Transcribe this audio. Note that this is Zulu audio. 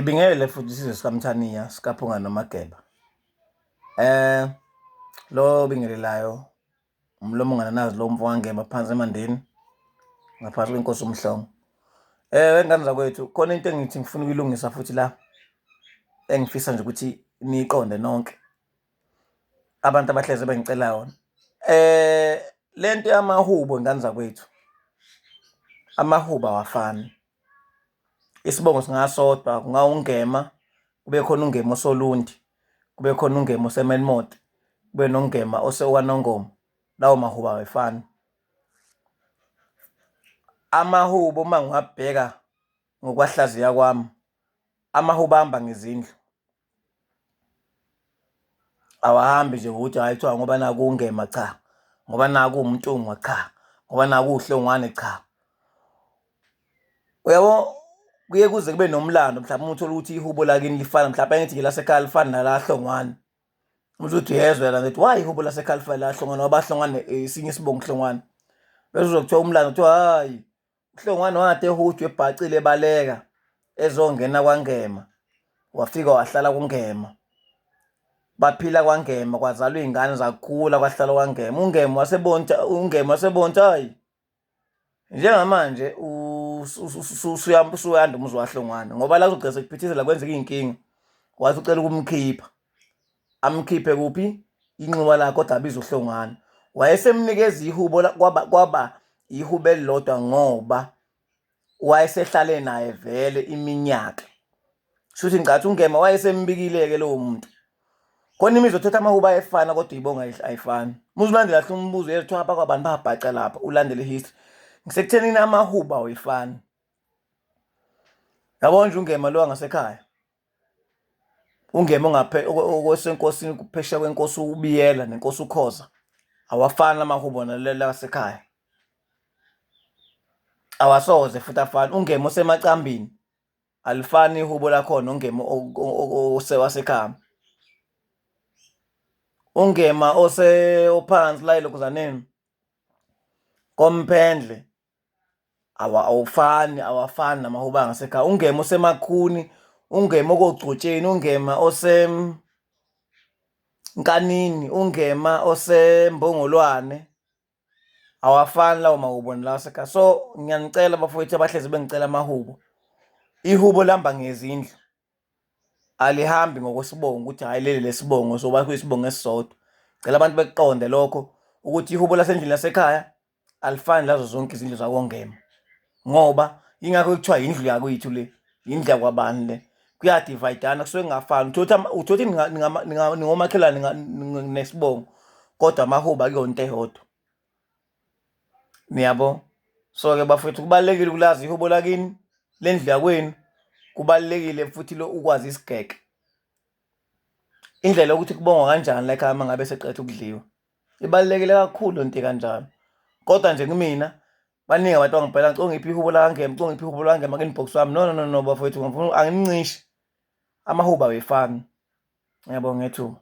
Ngibingelele futhi isizwe sikaMthaniya sikaPhungane noMageba. Lo obingelelayo umlomo ungananazi lo mfo wangema phansi emandeni ngaphansi kwenkosi uMhlongo. Wengane zakwethu khona into engithi ngifuna ukuyilungisa futhi la engifisa nje ukuthi niyiqonde nonke abantu abahleze bengicela yona. Lento yamahubo ngane zakwethu, amahubo awafani. Isibongo singasodwa kungawungema, kube khona ungema osolundi, kube khona ungema oseMelmoth, kube nongema oseKwanongoma. Lawo mahubo awefani. Amahubo uma ngiwabheka ngokwahlaziya kwami, amahubo ahamba ngezindlu. Awahambi nje ngokuthi hayi kuthiwa ngoba naku ungema cha, ngoba naku uMntungwa cha, ngoba naku uHlongwane cha. Uyabo, kuye kuze kube nomlando mhlawumbe uthola ukuthi ihubo lakini lifana, mhlawumbe ngithi lasekhaya lifana nala Hlongwane. Uthi uyezwe la ngithi why ihubo lasekhaya lifana la Hlongwane ngoba Hlongwane esinye isibongo Hlongwane. Bese uzokuthiwa umlando kuthiwa hayi uHlongwane wade ehujwe ebhacile ebaleka ezongena kwaNgema, wafika wahlala kuNgema. Baphila kwaNgema, kwazalwa iy'ngane zakhula kwahlala kwaNgema. Ungema wasebonta hayi njengamanje usuyanda umuzi waHlongwane ngoba la uzogcina sekuphithizela kwenzeka iy'nkinga. Wathi ucela ukumkhipha, amkhiphe kuphi inxiwa lakhe kodwa abize uHlongwane. Wayesemnikeza ihubo kwaba ihubo elilodwa ngoba wayesehlale naye vele iminyaka. Shuthi ngicathi uNgema wayesembikile-ke lowo muntu. Khona imizwa othatha amahubo ayefana kodwa ibonga ayifani. Muzulandela kahle umbuzo yethu apha kwabantu bayabhaca lapha ulandele history. Ngisekuthenini amahubo awefani. Yabona nje uNgema lo wangasekhaya. Ungema okwesenkosini kuphesheya kwenkosi uBiyela nenkosi uKhoza. Awafani amahubo nalela asekhaya. Awasoze futhi afani. Ungema osemacambini alifani ihubo lakhona ungema osewasekhaya. Ungema ophansi la elokhuzaneni koMphendle awafani namahubo angasekhaya. Ungema osemakhuni, ungema okogcotsheni, ungema oseNkanini, ungema oseMbongolwane. Awafani lawo mahubo nalawa asekhaya. So ngiyanicela bafowethu abahlezi bengicela amahubo. Ihubo lihamba ngezindlu. Alihambi ngokwesibongo ukuthi hayi leli lesibongo soba kuyisibongo esisodwa. Cela abantu bekuqonde lokho ukuthi ihubo lasendlini lasekhaya alifani lazo zonke izindlu zakoNgema. Ngoba ingakho kuthiwa indlu yakwethu le, indlu yakwabani le. Kuyadivayidana kusuke kungafani. Uthothi ningomakhelwane nesibongo kodwa amahubo akuyona eyodwa. Niyabo? So-ke bafowethu kubalulekile ukulazi ihubo lakini lendlu yakwenu. Kubalulekile futhi lo ukwazi isigeke. Indlela yokuthi kubongwa kanjani la ekhaya uma ngabe seqedwe ukudliwa. Ibalulekile kakhulu into kanjalo. Kodwa nje kumina baningi abantu bangibhela ngicongiphi ihubo lakaNgema, ngicongiphi ihubo lakaNgema inbox wami. No bafowethu ngifuna angincishe. Amahubo awefani. Ngiyabonga ngethuba.